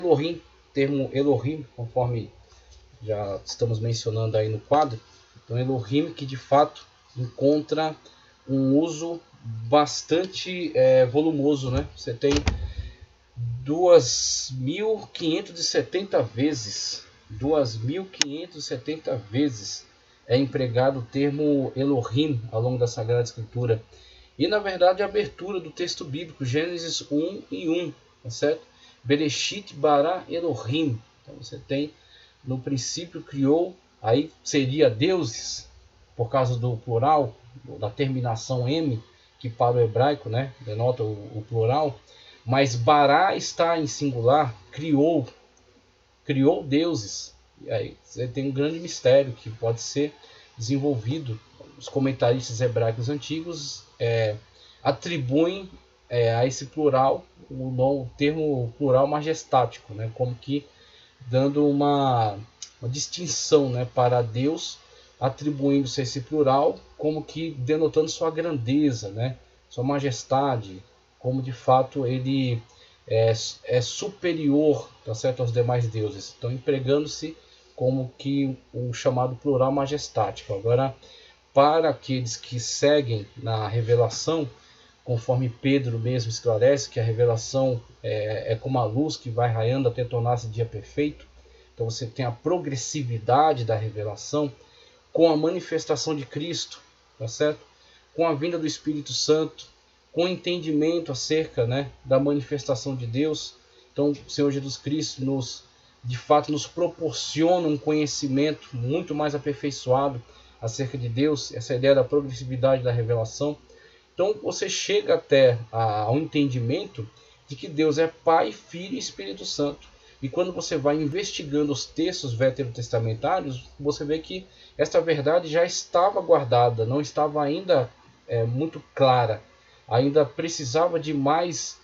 Elohim, termo Elohim, conforme já estamos mencionando aí no quadro. Então, Elohim que de fato encontra um uso bastante volumoso, né? Você tem 2.570 vezes, 2.570 vezes é empregado o termo Elohim ao longo da Sagrada Escritura. E na verdade a abertura do texto bíblico, Gênesis 1:1, tá certo? Bereshit bara Elohim. Então você tem, no princípio criou, aí seria deuses, por causa do plural, da terminação M, que para o hebraico, né, denota o plural. Mas bara está em singular, criou deuses. E aí você tem um grande mistério que pode ser desenvolvido. Os comentaristas hebraicos antigos atribuem a esse plural o termo plural majestático, né? Como que dando uma distinção, né, para Deus, atribuindo-se a esse plural, como que denotando sua grandeza, né, sua majestade, como de fato ele é superior, tá certo, aos demais deuses. Então, empregando-se como que o chamado plural majestático. Agora, para aqueles que seguem na revelação, conforme Pedro mesmo esclarece, que a revelação é como a luz que vai raiando até tornar-se dia perfeito. Então você tem a progressividade da revelação com a manifestação de Cristo, tá certo? Com a vinda do Espírito Santo, com o entendimento acerca, né, da manifestação de Deus. Então o Senhor Jesus Cristo de fato nos proporciona um conhecimento muito mais aperfeiçoado acerca de Deus, essa ideia da progressividade da revelação. Então você chega até ao entendimento de que Deus é Pai, Filho e Espírito Santo. E quando você vai investigando os textos veterotestamentários, você vê que esta verdade já estava guardada, não estava ainda muito clara. Ainda precisava de mais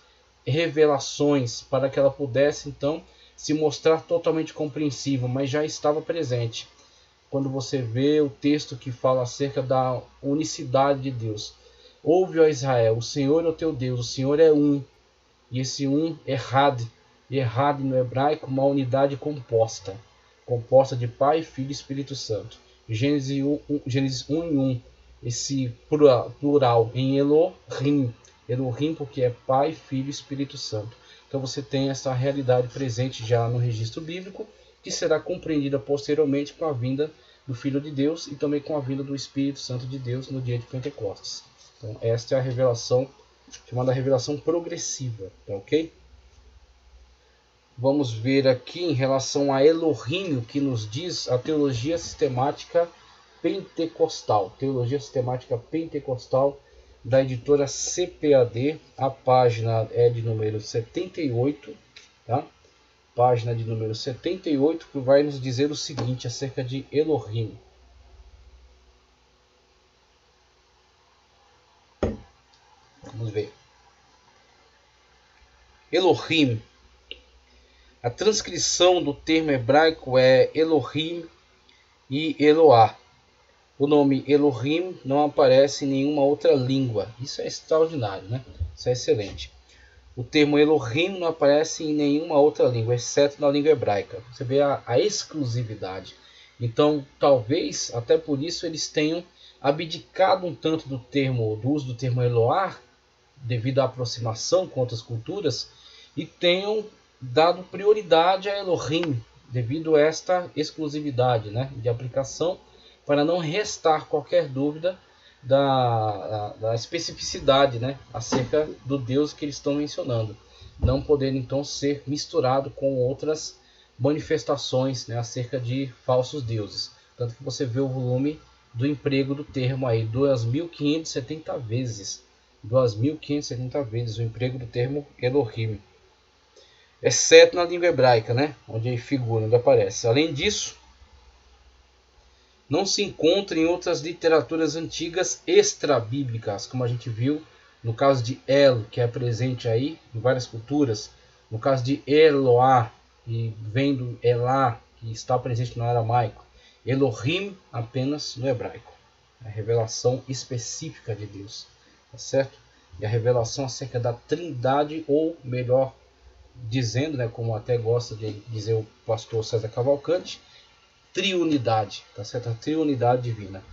revelações para que ela pudesse então se mostrar totalmente compreensível, mas já estava presente. Quando você vê o texto que fala acerca da unicidade de Deus. Ouve, ó Israel, o Senhor é o teu Deus, o Senhor é um. E esse um é Had. E Had no hebraico, uma unidade composta. Composta de Pai, Filho e Espírito Santo. Gênesis 1:1. Esse plural em Elohim. Elohim porque é Pai, Filho e Espírito Santo. Então você tem essa realidade presente já no registro bíblico, que será compreendida posteriormente com a vinda do Filho de Deus e também com a vinda do Espírito Santo de Deus no dia de Pentecostes. Então esta é a revelação, chamada revelação progressiva, tá ok? Vamos ver aqui em relação a Elohim, o que nos diz a teologia sistemática pentecostal. Teologia sistemática pentecostal da editora CPAD. A página é de número 78, tá? Página de número 78, que vai nos dizer o seguinte acerca de Elohim. Vamos ver. Elohim. A transcrição do termo hebraico é Elohim e Eloá. O nome Elohim não aparece em nenhuma outra língua. Isso é extraordinário, né? Isso é excelente. O termo Elohim não aparece em nenhuma outra língua, exceto na língua hebraica. Você vê a exclusividade. Então, talvez, até por isso, eles tenham abdicado um tanto do uso do termo Eloá, devido à aproximação com outras culturas, e tenham dado prioridade a Elohim, devido a esta exclusividade, né, de aplicação, para não restar qualquer dúvida da especificidade, né, acerca do Deus que eles estão mencionando, não poder então ser misturado com outras manifestações, né, acerca de falsos deuses. Tanto que você vê o volume do emprego do termo aí, 2.570 vezes. 2.570 vezes o emprego do termo Elohim. Exceto na língua hebraica, né, onde ele figura, onde aparece. Além disso, não se encontra em outras literaturas antigas extra-bíblicas, como a gente viu no caso de El, que é presente aí em várias culturas, no caso de Eloá, que vem do Elá, que está presente no aramaico, Elohim apenas no hebraico, a revelação específica de Deus, tá certo? E a revelação acerca da trindade, ou melhor, dizendo, né, como até gosta de dizer o pastor César Cavalcante, triunidade, tá certo? A triunidade divina.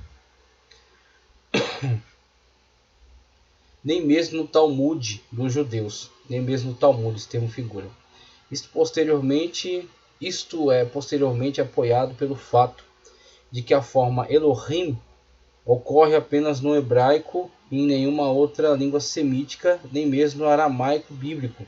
Nem mesmo no Talmud dos judeus, nem mesmo no Talmud esse termo figura. Isto é posteriormente apoiado pelo fato de que a forma Elohim ocorre apenas no hebraico e em nenhuma outra língua semítica, nem mesmo no aramaico bíblico.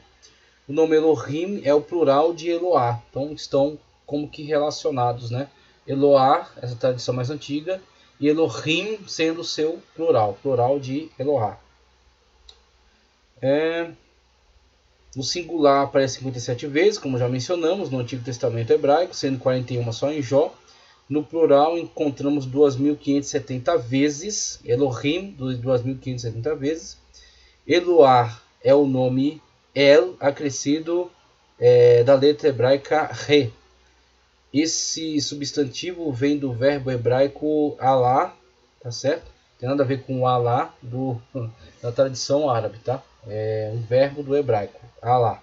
O nome Elohim é o plural de Eloá, então estão como que relacionados, né? Eloá, essa tradição mais antiga, e Elohim sendo o seu plural de Eloá. No singular aparece 57 vezes, como já mencionamos, no Antigo Testamento hebraico, sendo 41 só em Jó. No plural encontramos 2.570 vezes, Elohim, 2.570 vezes. Eloá é o nome El, acrescido da letra hebraica Re. Esse substantivo vem do verbo hebraico Alá, tá certo? Tem nada a ver com o Alá da tradição árabe, tá? É um verbo do hebraico, Alá.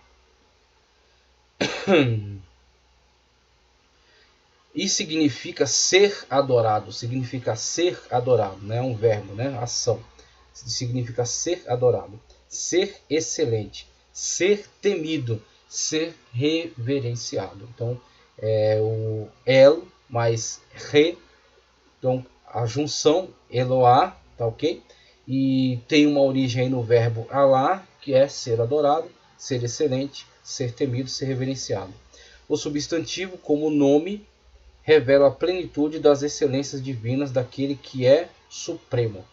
E significa ser adorado, né? É um verbo, né? Ação. Significa ser adorado, ser excelente, ser temido, ser reverenciado. Então, o El mais Re, então a junção Eloá, tá ok? E tem uma origem aí no verbo Alá, que é ser adorado, ser excelente, ser temido, ser reverenciado. O substantivo, como nome, revela a plenitude das excelências divinas daquele que é supremo.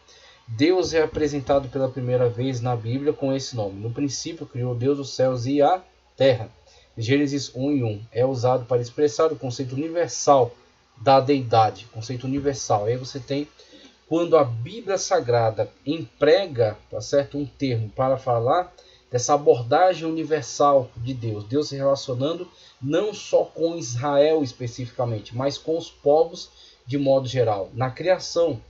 Deus é apresentado pela primeira vez na Bíblia com esse nome. No princípio criou Deus os céus e a terra. Gênesis 1:1 é usado para expressar o conceito universal da deidade, conceito universal. Aí você tem quando a Bíblia Sagrada emprega, tá certo, um termo para falar dessa abordagem universal de Deus, Deus se relacionando não só com Israel especificamente, mas com os povos de modo geral. Na criação,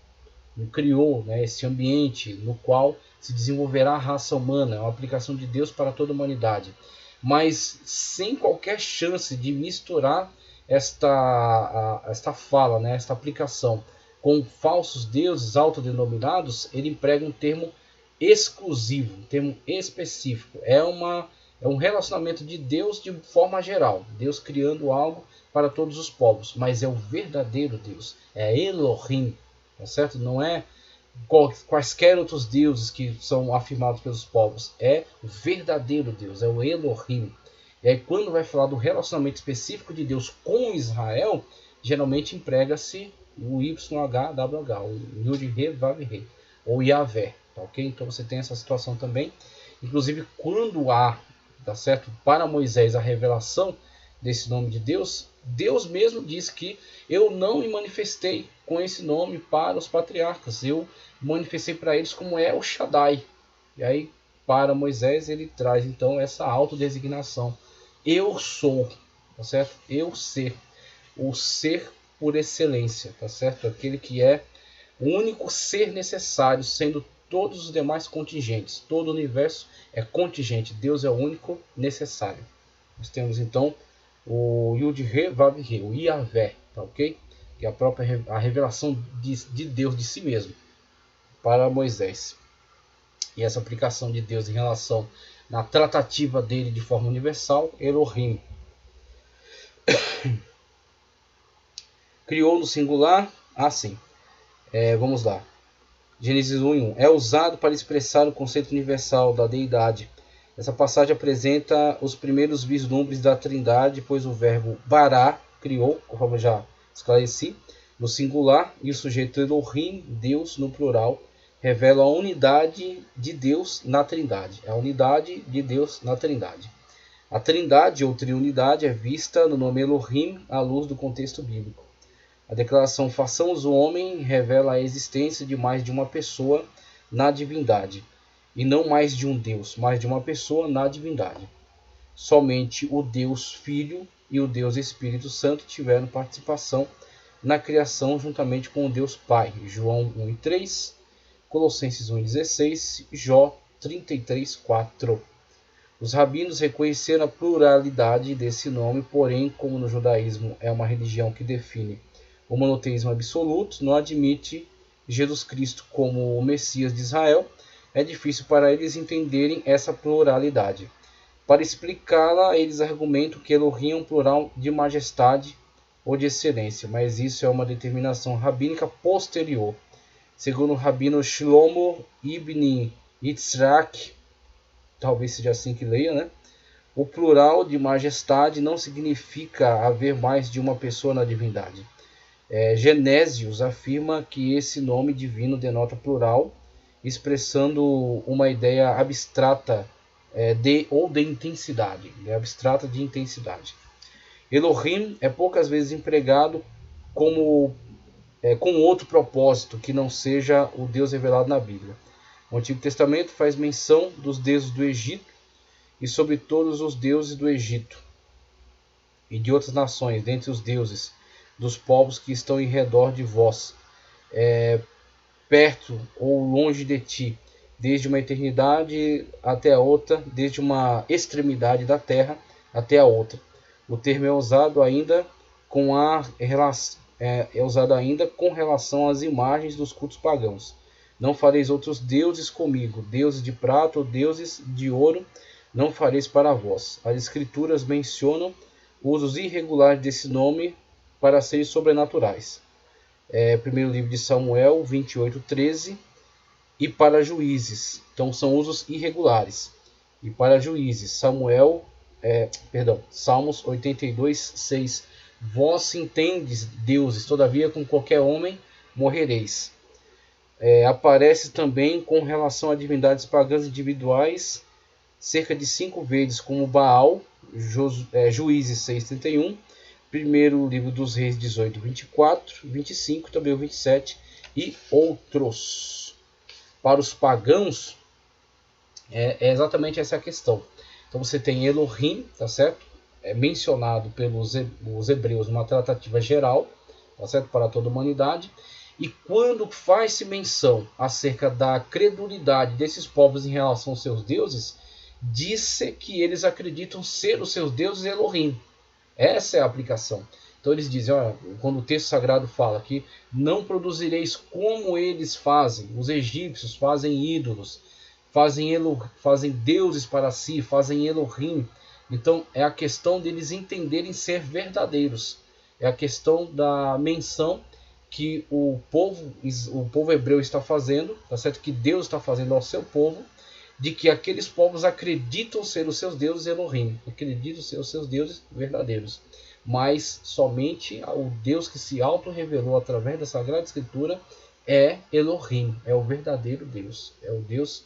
criou, né, esse ambiente no qual se desenvolverá a raça humana, é uma aplicação de Deus para toda a humanidade, mas sem qualquer chance de misturar esta fala, né, esta aplicação com falsos deuses autodenominados. Ele emprega um termo exclusivo, um termo específico. É um relacionamento de Deus de forma geral, Deus criando algo para todos os povos, mas é o verdadeiro Deus, é Elohim, tá certo? Não é quaisquer outros deuses que são afirmados pelos povos, é o verdadeiro Deus, é o Elohim. E aí quando vai falar do relacionamento específico de Deus com Israel, geralmente emprega-se o YHWH, o Yud-He-Vav-He, ou Yahvé, tá ok? Então você tem essa situação também. Inclusive quando há, tá certo, para Moisés a revelação desse nome de Deus, Deus mesmo diz que eu não me manifestei com esse nome para os patriarcas, eu manifestei para eles como El Shaddai. E aí para Moisés ele traz então essa autodesignação, eu sou, tá certo? Eu ser, o ser por excelência, tá certo? Aquele que é o único ser necessário, sendo todos os demais contingentes. Todo o universo é contingente, Deus é o único necessário. Nós temos então o Yud-He-Vav-He, o Yahvé, tá ok? Que é a revelação de Deus de si mesmo para Moisés. E essa aplicação de Deus em relação na tratativa dele de forma universal, Elohim. Criou no singular, assim. Vamos lá. Gênesis 1:1 é usado para expressar o conceito universal da deidade. Essa passagem apresenta os primeiros vislumbres da Trindade, pois o verbo bará, criou, conforme eu já esclareci, no singular, e o sujeito Elohim, Deus, no plural, revela a unidade de Deus na Trindade. A unidade de Deus na Trindade. A Trindade ou triunidade é vista no nome Elohim à luz do contexto bíblico. A declaração façamos o homem revela a existência de mais de uma pessoa na divindade, e não mais de um Deus, mas de uma pessoa na divindade. Somente o Deus Filho e o Deus Espírito Santo tiveram participação na criação juntamente com o Deus Pai. João 1:3, Colossenses 1:16, Jó 33:4. Os rabinos reconheceram a pluralidade desse nome, porém, como no judaísmo é uma religião que define o monoteísmo absoluto, não admite Jesus Cristo como o Messias de Israel, é difícil para eles entenderem essa pluralidade. Para explicá-la, eles argumentam que Elohim é um plural de majestade ou de excelência, mas isso é uma determinação rabínica posterior. Segundo o rabino Shlomo ibn Yitzhak, talvez seja assim que leia, né? O plural de majestade não significa haver mais de uma pessoa na divindade. Genesius afirma que esse nome divino denota plural, expressando uma ideia abstrata de intensidade, abstrata de intensidade. Elohim é poucas vezes empregado com outro propósito que não seja o Deus revelado na Bíblia. O Antigo Testamento faz menção dos deuses do Egito e sobre todos os deuses do Egito e de outras nações, dentre os deuses dos povos que estão em redor de vós, perto ou longe de ti, desde uma eternidade até a outra, desde uma extremidade da terra até a outra. O termo é usado ainda com relação às imagens dos cultos pagãos. Não fareis outros deuses comigo, deuses de prata ou deuses de ouro, não fareis para vós. As escrituras mencionam usos irregulares desse nome para seres sobrenaturais. Primeiro livro de Samuel 28:13, e para juízes. Então são usos irregulares. E para juízes, Salmos 82:6. Vós entendes deuses, todavia com qualquer homem morrereis. Aparece também com relação a divindades pagãs individuais, cerca de 5 vezes, como Baal, Juízes 6:31, primeiro livro dos Reis 18:24, 25, também o 27 e outros. Para os pagãos, é exatamente essa a questão. Então você tem Elohim, tá certo? É mencionado pelos hebreus numa tratativa geral, tá certo? Para toda a humanidade. E quando faz-se menção acerca da credulidade desses povos em relação aos seus deuses, diz-se que eles acreditam ser os seus deuses Elohim. Essa é a aplicação. Então eles dizem, quando o texto sagrado fala que não produzireis como eles fazem, os egípcios fazem ídolos, fazem deuses para si, fazem Elohim. Então é a questão deles entenderem ser verdadeiros. É a questão da menção que o povo hebreu está fazendo, tá certo? Que Deus está fazendo ao seu povo, de que aqueles povos acreditam ser os seus deuses Elohim, acreditam ser os seus deuses verdadeiros. Mas somente o Deus que se auto-revelou através da Sagrada Escritura é Elohim, é o verdadeiro Deus, é o Deus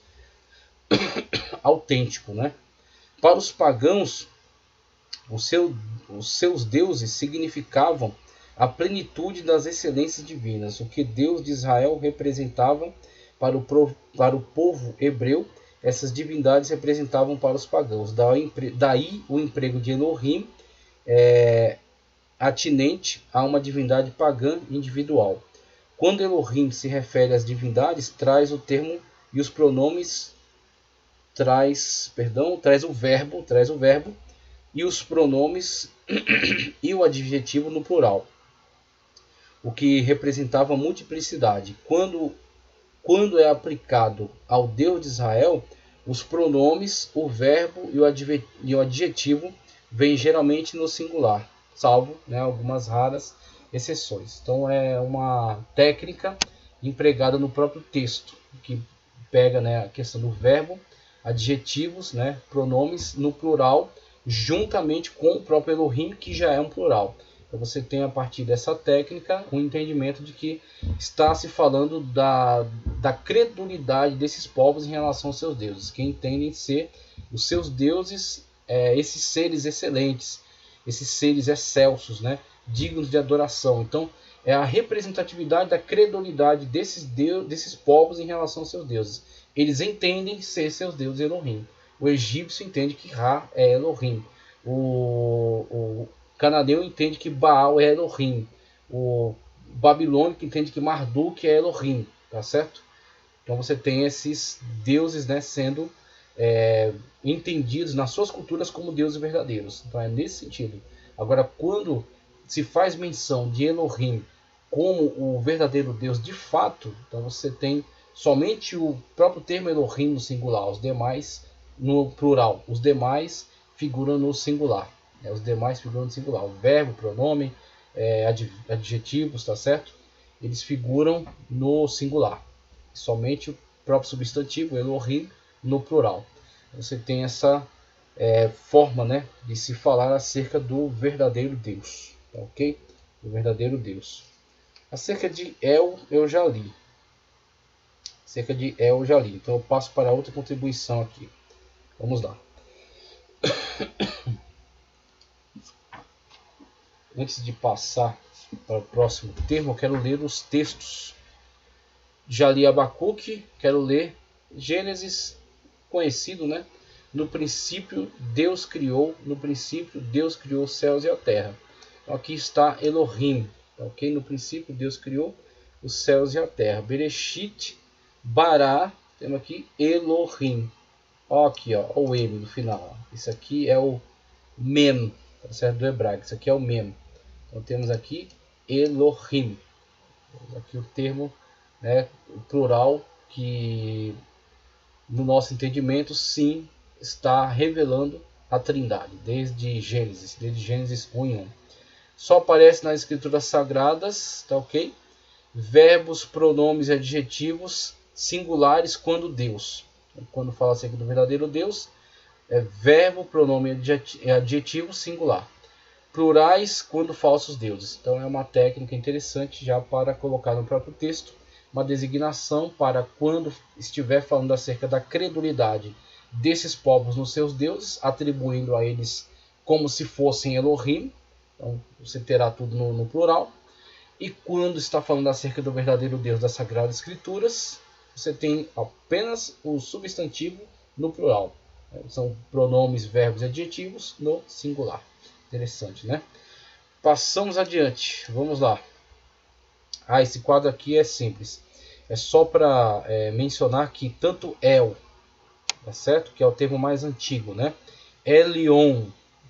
autêntico, né? Para os pagãos, os seus deuses significavam a plenitude das excelências divinas. O que Deus de Israel representava para o povo hebreu, essas divindades representavam para os pagãos. Daí o emprego de Elohim atinente a uma divindade pagã individual. Quando Elohim se refere às divindades, traz o termo e os pronomes, traz o verbo e os pronomes e o adjetivo no plural, o que representava multiplicidade. Quando é aplicado ao Deus de Israel, os pronomes, o verbo e o adjetivo vêm geralmente no singular, salvo algumas raras exceções. Então é uma técnica empregada no próprio texto, que pega a questão do verbo, adjetivos, pronomes no plural, juntamente com o próprio Elohim, que já é um plural. Então você tem, a partir dessa técnica, um entendimento de que está se falando da credulidade desses povos em relação aos seus deuses, que entendem ser os seus deuses, esses seres excelentes, esses seres excelsos, dignos de adoração. Então é a representatividade da credulidade desses povos em relação aos seus deuses. Eles entendem ser seus deuses Elohim. O egípcio entende que Ra é Elohim. O cananeu entende que Baal é Elohim. O babilônico entende que Marduk é Elohim. Tá certo? Então você tem esses deuses sendo entendidos nas suas culturas como deuses verdadeiros. Então é nesse sentido. Agora, quando se faz menção de Elohim como o verdadeiro Deus de fato, então você tem somente o próprio termo Elohim no singular, os demais no plural, os demais figuram no singular. Os demais figuram no singular. O verbo, pronome, adjetivos, tá certo? Eles figuram no singular. Somente o próprio substantivo, Elohim, no plural. Você tem essa forma, né, de se falar acerca do verdadeiro Deus. Tá, ok? O verdadeiro Deus. Acerca de El, eu já li. Então eu passo para outra contribuição aqui. Vamos lá. Antes de passar para o próximo termo, eu quero ler os textos. Já li Abacuque, quero ler Gênesis, conhecido, né? No princípio Deus criou os céus e a terra. Então, aqui está Elohim, ok? No princípio Deus criou os céus e a terra. Bereshit bara, temos aqui Elohim. Ó, aqui, ó, o M no final. Ó. Isso aqui é o Mem, tá certo? Do hebraico. Isso aqui é o Mem. Então temos aqui Elohim. Temos aqui o termo, né, o plural, que no nosso entendimento sim está revelando a Trindade, desde Gênesis 1 em 1. Só aparece nas escrituras sagradas, tá ok? Verbos, pronomes e adjetivos singulares quando Deus. Quando fala acerca do verdadeiro Deus, é verbo, pronome e adjetivo singular. Plurais quando falsos deuses. Então é uma técnica interessante já para colocar no próprio texto uma designação para quando estiver falando acerca da credulidade desses povos nos seus deuses, atribuindo a eles como se fossem Elohim. Então você terá tudo no plural. E quando está falando acerca do verdadeiro Deus das Sagradas Escrituras, você tem apenas o substantivo no plural. São pronomes, verbos e adjetivos no singular. Interessante, né? Passamos adiante. Vamos lá. Esse quadro aqui é simples. É só para mencionar que tanto El, tá certo? Que é o termo mais antigo, né? Elion.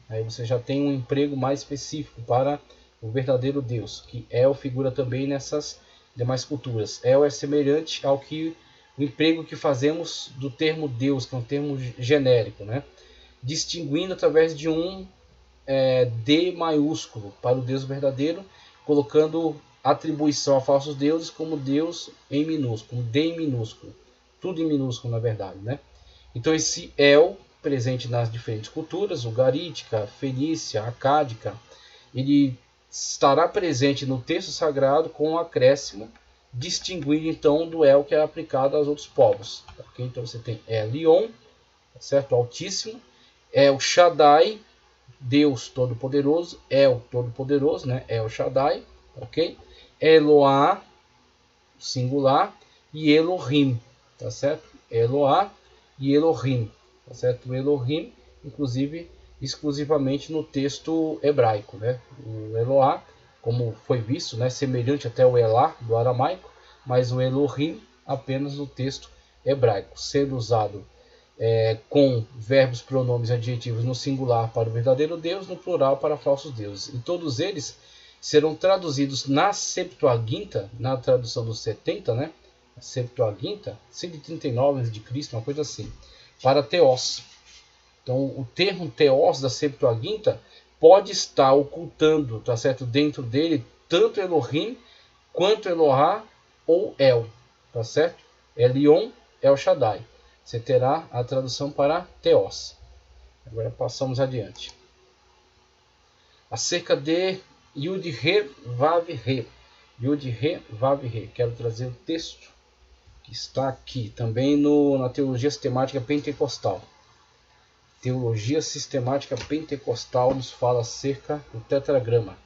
Aí você já tem um emprego mais específico para o verdadeiro Deus, que El figura também nessas demais culturas. El é semelhante ao que o emprego que fazemos do termo Deus, que é um termo genérico, né? Distinguindo através de um D maiúsculo para o Deus verdadeiro, colocando atribuição a falsos deuses como Deus em minúsculo, D em minúsculo, tudo em minúsculo na verdade, né? Então esse El, presente nas diferentes culturas, ugarítica, fenícia, acádica, ele estará presente no texto sagrado com um acréscimo, distinguindo então do El que é aplicado aos outros povos. Okay? Então você tem Elion, certo? Altíssimo, El Shaddai, Deus Todo-Poderoso, El Todo-Poderoso, né? El Shaddai, ok? Eloá, singular, e Elohim, tá certo? Eloá e Elohim, tá certo? O Elohim, inclusive, exclusivamente no texto hebraico, né? O Eloá, como foi visto, né? Semelhante até o Elá do aramaico, mas o Elohim apenas no texto hebraico, sendo usado com verbos, pronomes e adjetivos no singular para o verdadeiro Deus, no plural para falsos deuses. E todos eles serão traduzidos na Septuaginta, na tradução dos 70, né? A Septuaginta, 139 a.C., uma coisa assim, para Theos. Então, o termo Theos da Septuaginta pode estar ocultando, tá certo, dentro dele tanto Elohim quanto Elohá ou El, tá certo? Elion, El Shaddai. Você terá a tradução para Theos. Agora passamos adiante. Acerca de Yud-He, Vav-He. Yud-He, Vav-He. Quero trazer o texto que está aqui, também na Teologia Sistemática Pentecostal. Teologia Sistemática Pentecostal nos fala acerca do tetragrama.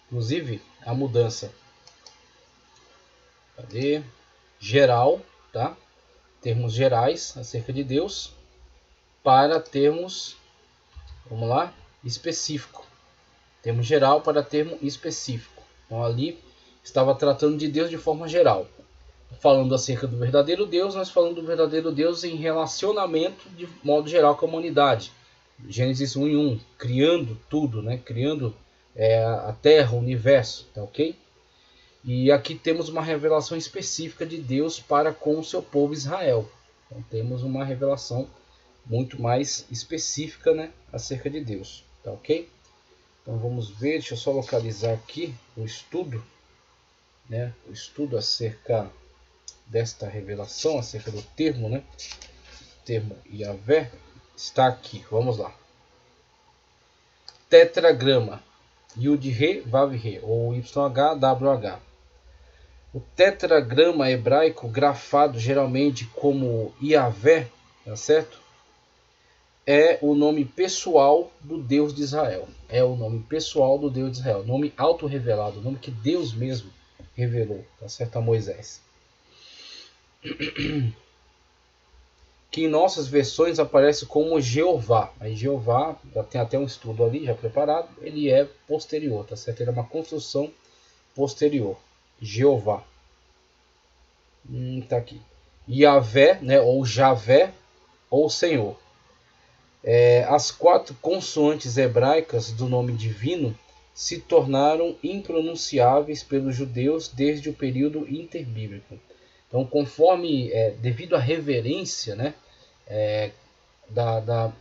Inclusive, a mudança. Cadê? Geral, tá? Termos gerais acerca de Deus, para termos, vamos lá, específico. Termo geral para termo específico. Então ali estava tratando de Deus de forma geral. falando acerca do verdadeiro Deus, nós falamos do verdadeiro Deus em relacionamento de modo geral com a humanidade. Gênesis 1:1, criando tudo, né? Criando a Terra, o universo, tá ok? E aqui temos uma revelação específica de Deus para com o seu povo Israel. Então temos uma revelação muito mais específica, né, acerca de Deus, tá ok? Então vamos ver, deixa eu só localizar aqui o estudo, né, o estudo acerca desta revelação, acerca do termo, né, o termo Yahvé, está aqui, vamos lá. Tetragrama, Yud-Re, Vav-Re, ou YHWH. O tetragrama hebraico grafado geralmente como Yahvé, tá certo? É o nome pessoal do Deus de Israel. É o nome pessoal do Deus de Israel. Nome autorrevelado, nome que Deus mesmo revelou, tá certo, a Moisés. Que em nossas versões aparece como Jeová. Aí Jeová, já tem até um estudo ali já preparado, ele é posterior, tá certo? Ele é uma construção posterior. Jeová. Tá aqui. Yahvé, né, ou Javé, ou Senhor. As 4 consoantes hebraicas do nome divino se tornaram impronunciáveis pelos judeus desde o período interbíblico. Então, conforme, devido à reverência, né,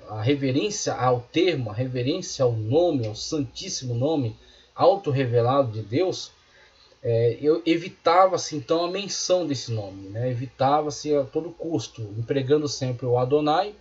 a reverência ao termo, a reverência ao nome, ao santíssimo nome autorrevelado de Deus, evitava-se então a menção desse nome, né? Evitava-se a todo custo, empregando sempre o Adonai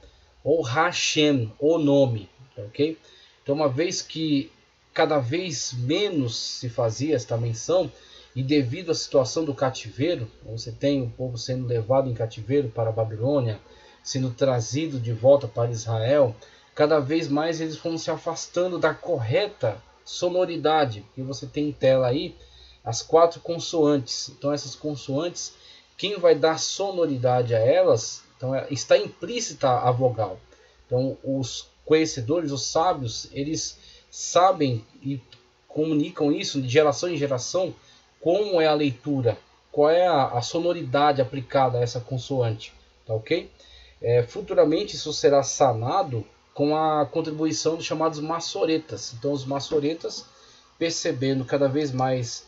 ou Hashem, o nome, ok? Então, uma vez que cada vez menos se fazia esta menção, e devido à situação do cativeiro, você tem o povo sendo levado em cativeiro para a Babilônia, sendo trazido de volta para Israel, cada vez mais eles foram se afastando da correta sonoridade, que você tem em tela aí, as 4 consoantes. Então essas consoantes, quem vai dar sonoridade a elas, então está implícita a vogal. Então os conhecedores, os sábios, eles sabem e comunicam isso de geração em geração, como é a leitura, qual é a sonoridade aplicada a essa consoante, tá ok? Futuramente isso será sanado com a contribuição dos chamados maçoretas. Então os maçoretas, percebendo cada vez mais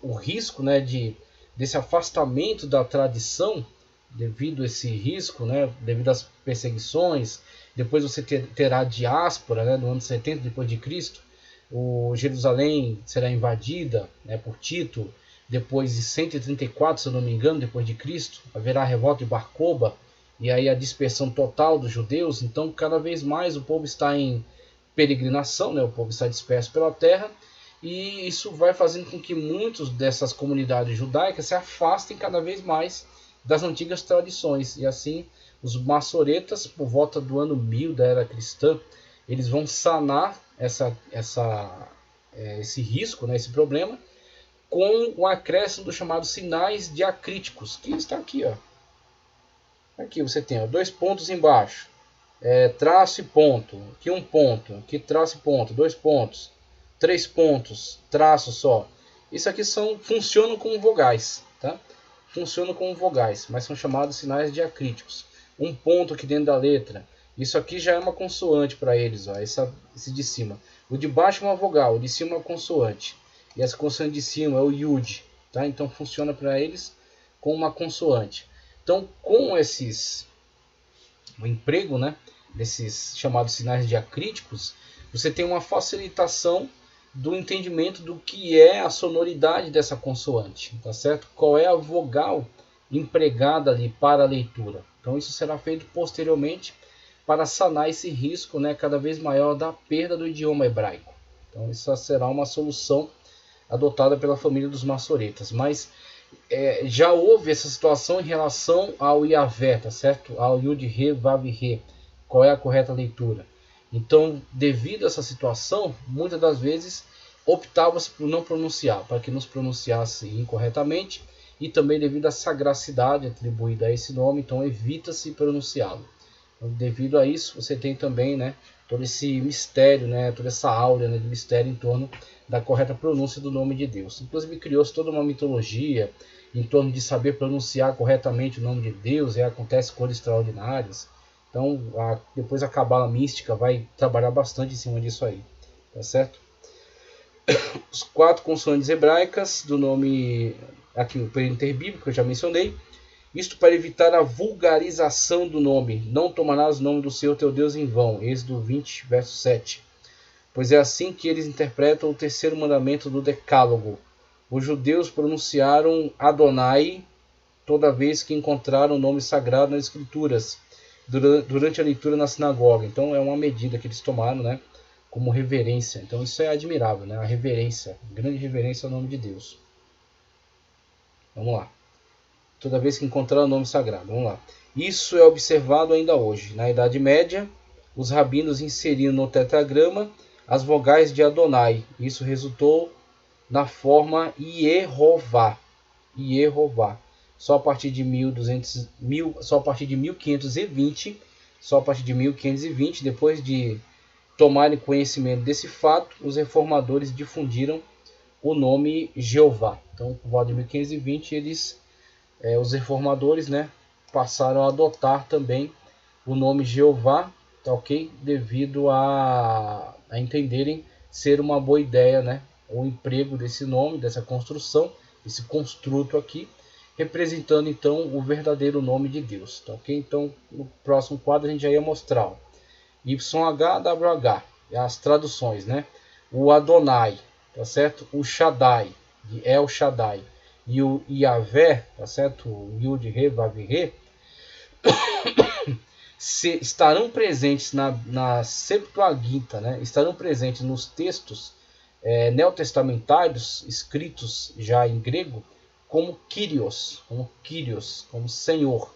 o risco, né, desse afastamento da tradição, devido a esse risco, né, devido às perseguições, depois você terá a diáspora, né, no ano 70 depois de Cristo, o Jerusalém será invadida, né, por Tito, depois de 134, se eu não me engano, depois de Cristo, haverá a revolta de Bar Koba, e aí a dispersão total dos judeus. Então cada vez mais o povo está em peregrinação, né, o povo está disperso pela terra, e isso vai fazendo com que muitas dessas comunidades judaicas se afastem cada vez mais das antigas tradições. E assim, os maçoretas, por volta do ano 1000 da era cristã, eles vão sanar esse risco, né, esse problema, com o acréscimo dos chamados sinais diacríticos, que está aqui. Ó. Aqui você tem 2 pontos embaixo, traço e ponto, aqui um ponto, aqui traço e ponto, 2 pontos, 3 pontos, traço só. Isso aqui funcionam como vogais, tá? Funcionam como vogais, mas são chamados sinais diacríticos. Um ponto aqui dentro da letra, isso aqui já é uma consoante para eles, ó, esse de cima. O de baixo é uma vogal, o de cima é uma consoante. E essa consoante de cima é o Yud, tá? Então funciona para eles com uma consoante. Então, com o emprego, né, desses chamados sinais diacríticos, você tem uma facilitação do entendimento do que é a sonoridade dessa consoante, tá certo? Qual é a vogal empregada ali para a leitura. Então isso será feito posteriormente para sanar esse risco, né, cada vez maior da perda do idioma hebraico. Então isso será uma solução adotada pela família dos maçoretas. Mas já houve essa situação em relação ao Yahvé, tá certo? Ao Yud-Re, Vav-Re. Qual é a correta leitura? Então, devido a essa situação, muitas das vezes optava-se por não pronunciar, para que não se pronunciasse incorretamente, e também devido à sagracidade atribuída a esse nome, então evita-se pronunciá-lo. Então, devido a isso, você tem também, né, todo esse mistério, né, toda essa áurea, né, de mistério em torno da correta pronúncia do nome de Deus. Inclusive criou-se toda uma mitologia em torno de saber pronunciar corretamente o nome de Deus, e acontece coisas extraordinárias. Então, depois a cabala mística vai trabalhar bastante em cima disso aí, tá certo? Os 4 consoantes hebraicas do nome, aqui o período interbíblico, que eu já mencionei. Isto para evitar a vulgarização do nome. Não tomarás o nome do Senhor teu Deus em vão. Êxodo 20, verso 7. Pois é assim que eles interpretam o terceiro mandamento do Decálogo. Os judeus pronunciaram Adonai toda vez que encontraram o nome sagrado nas Escrituras, durante a leitura na sinagoga. Então é uma medida que eles tomaram, né, como reverência. Então isso é admirável, né? A reverência, grande reverência ao nome de Deus. Vamos lá. Toda vez que encontrar o nome sagrado. Vamos lá. Isso é observado ainda hoje. Na Idade Média, os rabinos inseriram no tetragrama as vogais de Adonai. Isso resultou na forma Yehová. Yehová. Só a partir de 1520, depois de tomarem conhecimento desse fato, os reformadores difundiram o nome Jeová. Então, por volta de 1520, os reformadores, né, passaram a adotar também o nome Jeová, tá ok? Devido a entenderem ser uma boa ideia, né, o emprego desse nome, dessa construção, esse construto aqui, representando então o verdadeiro nome de Deus, tá ok? Então, no próximo quadro a gente já ia mostrar, ó, YHWH, as traduções, né? O Adonai, tá certo? O Shaddai, de El Shaddai, e o Yahvé, tá certo? O Yud He Vav He, estarão presentes na Septuaginta, né? Estarão presentes nos textos neotestamentários, escritos já em grego, como Kyrios, como Senhor.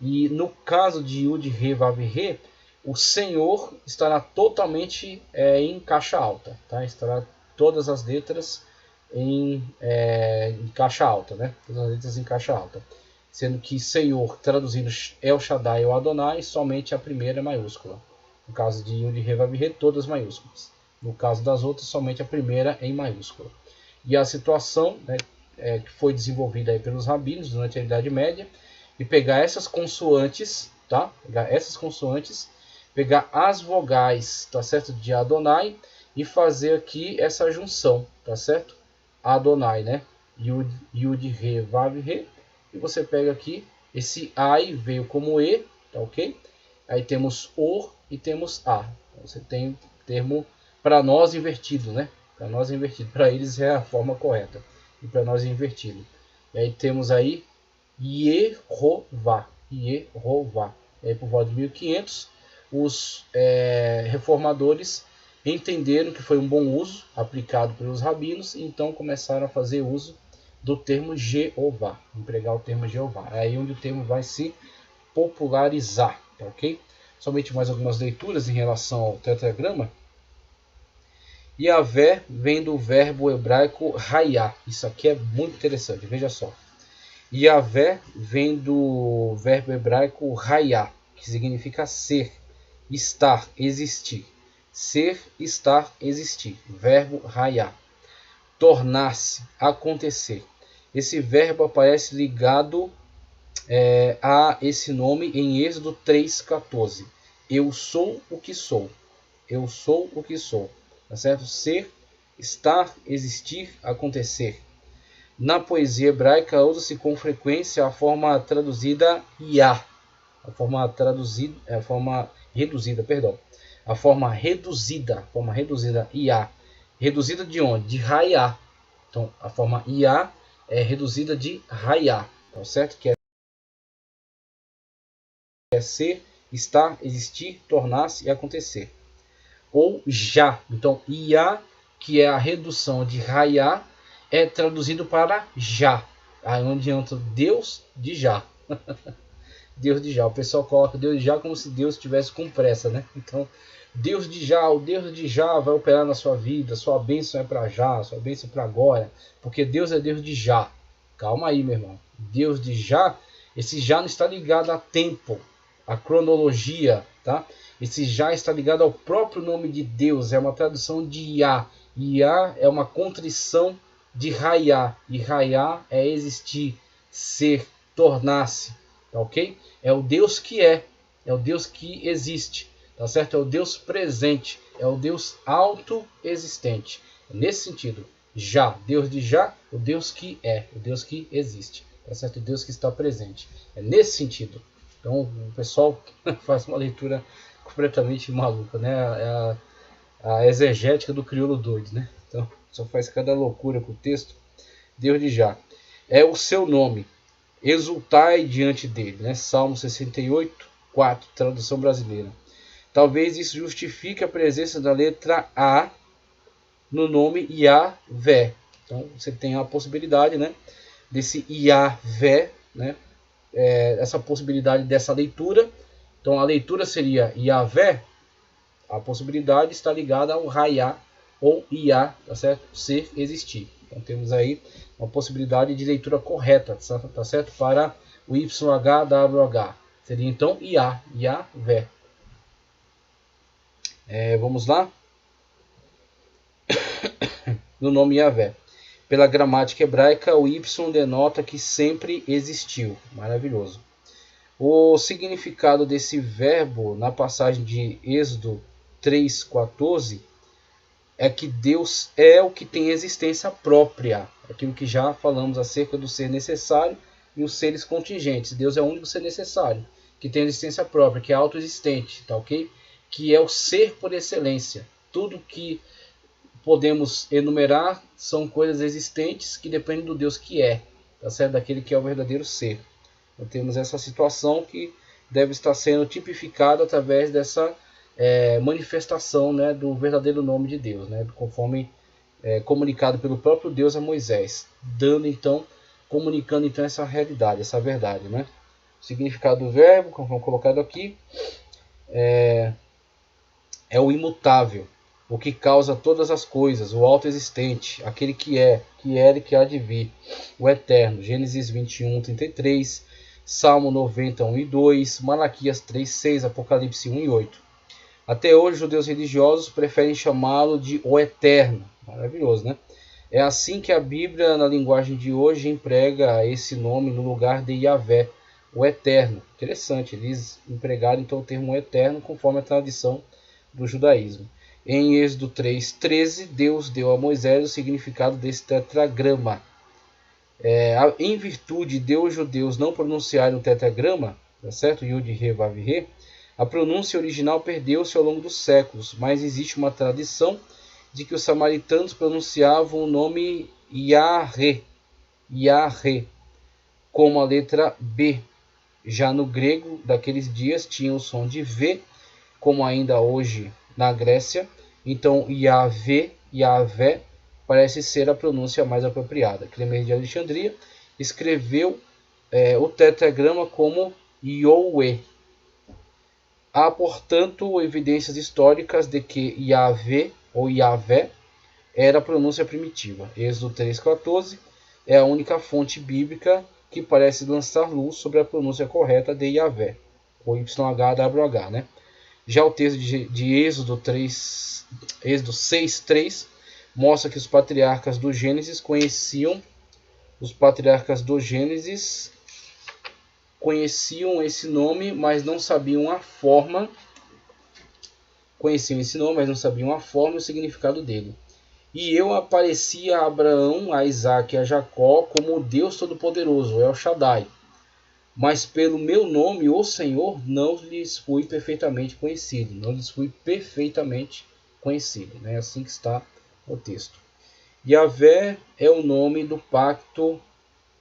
E no caso de Yud He Vav He, o Senhor estará totalmente em caixa alta, tá? Estará todas as letras em caixa alta, né? Todas as letras em caixa alta. Sendo que Senhor, traduzindo El Shaddai ou Adonai, somente a primeira é maiúscula. No caso de Yud He Vav He, todas maiúsculas. No caso das outras, somente a primeira em maiúscula. E a situação, né, que foi desenvolvida aí pelos rabinos durante a Idade Média, e pegar essas consoantes, tá? Pegar as vogais, tá certo? De Adonai, e fazer aqui essa junção, tá certo? Adonai, né? Yud He Vav He. E você pega aqui, esse Ai veio como E, tá ok? Aí temos O e temos A. Então, você tem o termo para nós invertido, né? Para nós invertido. Para eles é a forma correta. E para nós é invertido. E aí temos aí Yehová. Yehová. E aí por volta de 1500, os reformadores entenderam que foi um bom uso aplicado pelos rabinos. E então começaram a fazer uso do termo Jeová, empregar o termo Jeová. É aí onde o termo vai se popularizar, tá ok? Somente mais algumas leituras em relação ao tetragrama. Yahvé vem do verbo hebraico hayá. Isso aqui é muito interessante, veja só. Yahvé vem do verbo hebraico hayá, que significa ser, estar, existir. Ser, estar, existir. Verbo hayá. Tornar-se, acontecer. Esse verbo aparece ligado a esse nome em Êxodo 3,14. Eu sou o que sou. Eu sou o que sou. Tá certo? Ser, estar, existir, acontecer. Na poesia hebraica usa-se com frequência a forma traduzida Yah. A forma reduzida Yah. Reduzida de onde? De Hayá. Então, a forma Yah é reduzida de Hayá, tá certo? Que é ser, estar, existir, tornar-se e acontecer. Ou Já. Então, Yah, que é a redução de Hayá, é traduzido para Já. Aí onde entra Deus de Já. Deus de Já. O pessoal coloca Deus de Já como se Deus estivesse com pressa, né? Então, Deus de Já, o Deus de Já vai operar na sua vida, sua bênção é para já, sua bênção é para agora, porque Deus é Deus de Já. Calma aí, meu irmão. Deus de Já, esse Já não está ligado a tempo, a cronologia, tá? Esse Já está ligado ao próprio nome de Deus, é uma tradução de Yah. Yah é uma contrição de Hayá, e Hayá é existir. ser, tornar-se, tá ok? É o Deus que é o Deus que existe, tá certo? É o Deus presente, é o Deus autoexistente. Nesse sentido, já, Deus de já, o Deus que é, o Deus que existe, tá certo? O Deus que está presente. É nesse sentido. Então, o pessoal faz uma leitura completamente maluca, né? É a exegética do crioulo doido, né? Então, só faz cada loucura com o texto. Deus de já. É o seu nome. Exultai diante dele, né? Salmo 68, 4, tradução brasileira. Talvez isso justifique a presença da letra A no nome Yahvé. Então, você tem a possibilidade, né, desse Yahvé, né, essa possibilidade dessa leitura. Então, a leitura seria Yahvé. A possibilidade está ligada ao Hayá ou Iá, tá certo? Ser, existir. Então temos aí uma possibilidade de leitura correta, tá certo? Para o YHWH. Seria então Iá, Yahvé. Vamos lá? No nome Yahvé. Pela gramática hebraica, o Y denota que sempre existiu. Maravilhoso. O significado desse verbo na passagem de Êxodo 3,14 é que Deus é o que tem existência própria. Aquilo que já falamos acerca do ser necessário e os seres contingentes. Deus é o único ser necessário, que tem existência própria, que é autoexistente, tá ok? Que é o ser por excelência. Tudo que podemos enumerar são coisas existentes que dependem do Deus que é, tá certo? Daquele que é o verdadeiro ser. Então, temos essa situação que deve estar sendo tipificada através dessa manifestação, né, do verdadeiro nome de Deus, né, conforme comunicado pelo próprio Deus a Moisés, comunicando então essa realidade, essa verdade, né? O significado do verbo, conforme colocado aqui, é o imutável, o que causa todas as coisas, o autoexistente, aquele que é, que era e que há de vir, o eterno. Gênesis 21, 33, Salmo 90, 1 e 2, Malaquias 3, 6, Apocalipse 1 e 8. Até hoje, os judeus religiosos preferem chamá-lo de o Eterno. Maravilhoso, né? É assim que a Bíblia, na linguagem de hoje, emprega esse nome no lugar de Yahvé, o Eterno. Interessante, eles empregaram então o termo Eterno conforme a tradição do judaísmo. Em Êxodo 3:13, Deus deu a Moisés o significado desse tetragrama. Em virtude de os judeus não pronunciarem o tetragrama, tá certo? Yud, Re, Vav, Re, a pronúncia original perdeu-se ao longo dos séculos, mas existe uma tradição de que os samaritanos pronunciavam o nome Yahre, como a letra B. Já no grego daqueles dias tinha o som de V, como ainda hoje na Grécia. Então Yahvé, parece ser a pronúncia mais apropriada. Clemente de Alexandria escreveu o tetragrama como Yahweh. Há, portanto, evidências históricas de que Yahvé ou Yahvé era a pronúncia primitiva. Êxodo 3,14 é a única fonte bíblica que parece lançar luz sobre a pronúncia correta de Yahvé, ou YHWH, né? Já o texto de Êxodo 6,3 mostra que os patriarcas do Gênesis conheciam esse nome, mas não sabiam a forma. Conheciam esse nome, mas não sabiam a forma e o significado dele. E eu aparecia a Abraão, a Isaac e a Jacó como o Deus Todo-Poderoso, El Shaddai. Mas pelo meu nome, o Senhor, não lhes fui perfeitamente conhecido. Não lhes fui perfeitamente conhecido. É assim que está o texto. Yahvé é o nome do pacto.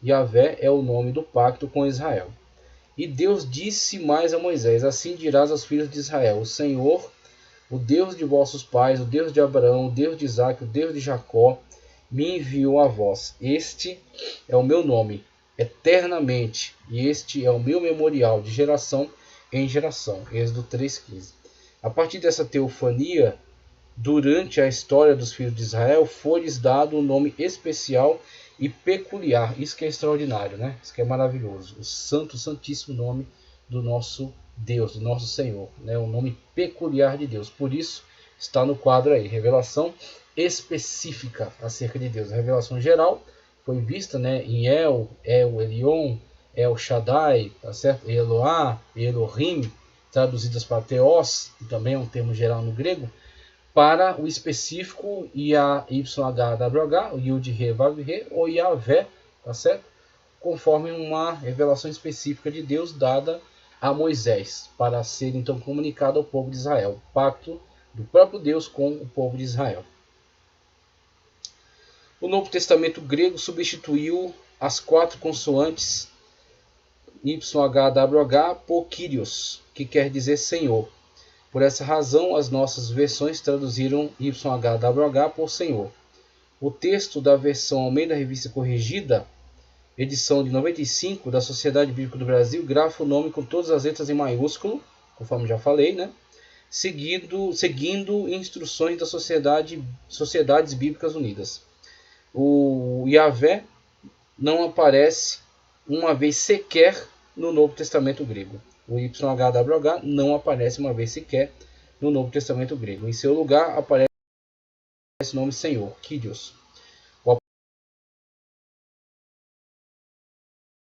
Yahvé é o nome do pacto com Israel. E Deus disse mais a Moisés: assim dirás aos filhos de Israel: o Senhor, o Deus de vossos pais, o Deus de Abraão, o Deus de Isaac, o Deus de Jacó, me enviou a vós. Este é o meu nome eternamente, e este é o meu memorial de geração em geração. Êxodo 3,15. A partir dessa teofania, durante a história dos filhos de Israel, foi-lhes dado um nome especial e peculiar. Isso que é extraordinário, né? Isso que é maravilhoso. O santíssimo nome do nosso Deus, do nosso Senhor, né? Um nome peculiar de Deus. Por isso está no quadro aí, revelação específica acerca de Deus. A revelação geral foi vista, né, em El Elyon, El Shaddai, tá certo? Eloá, Elohim, traduzidas para Theos, que também é um termo geral no grego, para o específico YHWH, o Yud He Vav He, ou Yahvé, tá certo? Conforme uma revelação específica de Deus dada a Moisés, para ser então comunicado ao povo de Israel, pacto do próprio Deus com o povo de Israel. O Novo Testamento grego substituiu as 4 consoantes YHWH por Kyrios, que quer dizer Senhor. Por essa razão, as nossas versões traduziram YHWH por Senhor. O texto da versão Almeida Revista Corrigida, edição de 95 da Sociedade Bíblica do Brasil, grafa o nome com todas as letras em maiúsculo, conforme já falei, né? Seguindo instruções da Sociedades Bíblicas Unidas. O Yahvé não aparece uma vez sequer no Novo Testamento grego. O YHWH não aparece uma vez sequer no Novo Testamento grego. Em seu lugar aparece o nome Senhor, Kyrios.